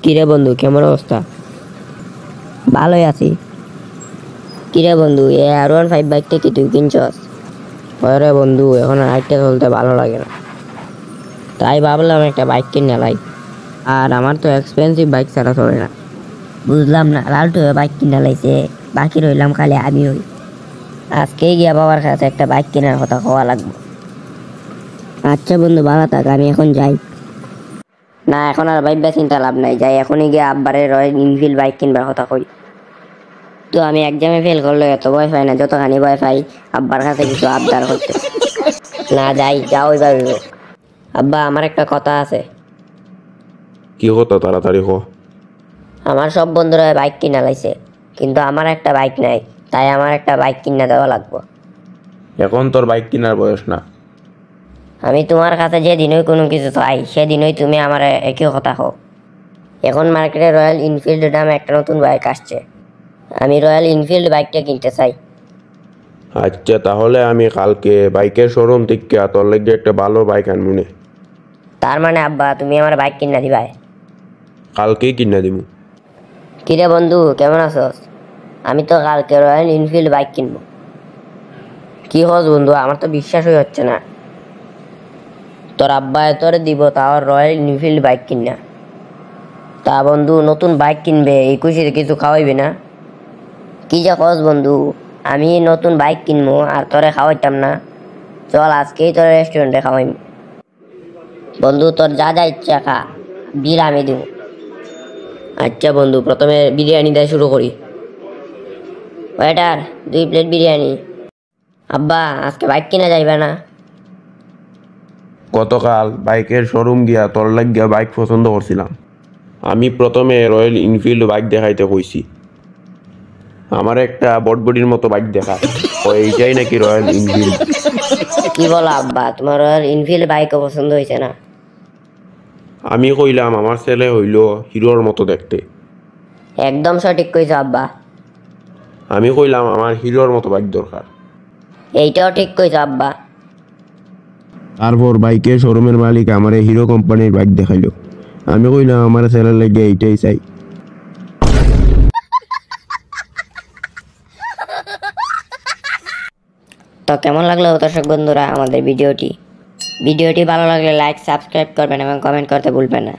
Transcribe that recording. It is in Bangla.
কিরে বন্ধু, কেমন অবস্থা? ভালোই আছি। কিরে বন্ধু, R15 বাইকটা কি তুই কিনছস? পরে বন্ধু, এখন রাইডটা চলতে ভালো লাগে না, তাই ভাবলাম একটা বাইক কিনে লাই। আর আমার তো এক্সপেন্সিভ বাইক ছাড়া চলে না। বুঝলাম না, লালটু বাইক কিনা লাইছে, বাকি রইলাম খালি আমি হই। আজকেই গিয়া বাবার কাছে একটা বাইক কেনার কথা হওয়া লাগবে। আচ্ছা বন্ধু, ভালো থাক, আমি এখন যাই। না, এখন আর বাইক চিন্তা লাভ নাই, যাই এখনই গিয়ে আব্বারে রয়্যাল এনফিল্ড বাইক কিনবার কথা কই। তো আমি এক্সামে ফেল করলে এত ভয় পাই না যতখানি ভয় পাই আব্বার কাছে কিছু আবদার করতে। না যাই, যাও ওইভাবে। আব্বা, আমার একটা কথা আছে। কি কথা তাড়াতাড়ি হ। আমার সব বন্ধুরা বাইক কিনা লাইছে, কিন্তু আমার একটা বাইক নাই, তাই আমার একটা বাইক কিনা দেওয়া লাগবে। এখন তোর বাইক কেনার বয়স না। আমি তোমার কাছে যেদিনই কোনো কিছু চাই সেদিনই তুমি আমার একই কথা হো। এখন মার্কেটে রয়্যাল এনফিল্ড নামে একটা নতুন বাইক আসছে, আমি রয়্যাল এনফিল্ড বাইকটা কিনতে চাই। আচ্ছা, তাহলে আমি কালকে বাইকের শোরুম থেকে তোর লেগে একটা ভালো বাইক আনবো নে। তার মানে আব্বা, তুমি আমার বাইক কিনা দিবাই? কালকেই কিনা দিব। কিরে বন্ধু, কেমন আছস? আমি তো কালকে রয়্যাল এনফিল্ড বাইক কিনবো। কি হস বন্ধু, আমার তো বিশ্বাসই হচ্ছে না। তোর আব্বা তোরে দিব, তাও রয়্যাল এনফিল্ড বাইক কিনা। তা বন্ধু, নতুন বাইক কিনবে, এই খুশিতে কিছু খাওয়াইবে না? কি যে কস বন্ধু, আমি নতুন বাইক কিনবো আর তোরে খাওয়াইতাম না? চল আজকেই তোর রেস্টুরেন্টে খাওয়াইম। বন্ধু, তোর যা যা ইচ্ছা খা, বিল আমি দিব। আচ্ছা বন্ধু, প্রথমে বিরিয়ানি দিয়ে শুরু করি। Waiter, 2 plate biryani. আব্বা, আজকে বাইক কিনা যাইবে না? গতকাল বাইকের শোরুম গিয়া তোর লাগিয়া বাইক পছন্দ করছিলাম। আমি প্রথমে রয়্যাল এনফিল্ড বাইক দেখাইতে কইছি। আমার একটা বটবডির মতো বাইক দেখা, ও এইটাই নাকি রয়্যাল এনফিল্ড। কি বলো আব্বা, তোমার রয়্যাল এনফিল্ড বাইকও পছন্দ হয়েছে না? আমি কইলাম আমার ছেলে হইল হিরোর মতো দেখতে। একদম সঠিক কইছো আব্বা। আমি কইলাম আমার হিরোর মতো বাইক দরকার। এইটাও ঠিক কইছো আব্বা। তারপর বাইকের শোরুমের মালিক আমার হিরো কোম্পানির বাইক দেখাইলো। আমি কইলাম আমার ছেলের লাগে এইটাই চাই। তো কেমন লাগলো দর্শক বন্ধুরা আমাদের ভিডিওটি ভালো লাগলে লাইক সাবস্ক্রাইব করবেন এবং কমেন্ট করতে ভুলবেন না।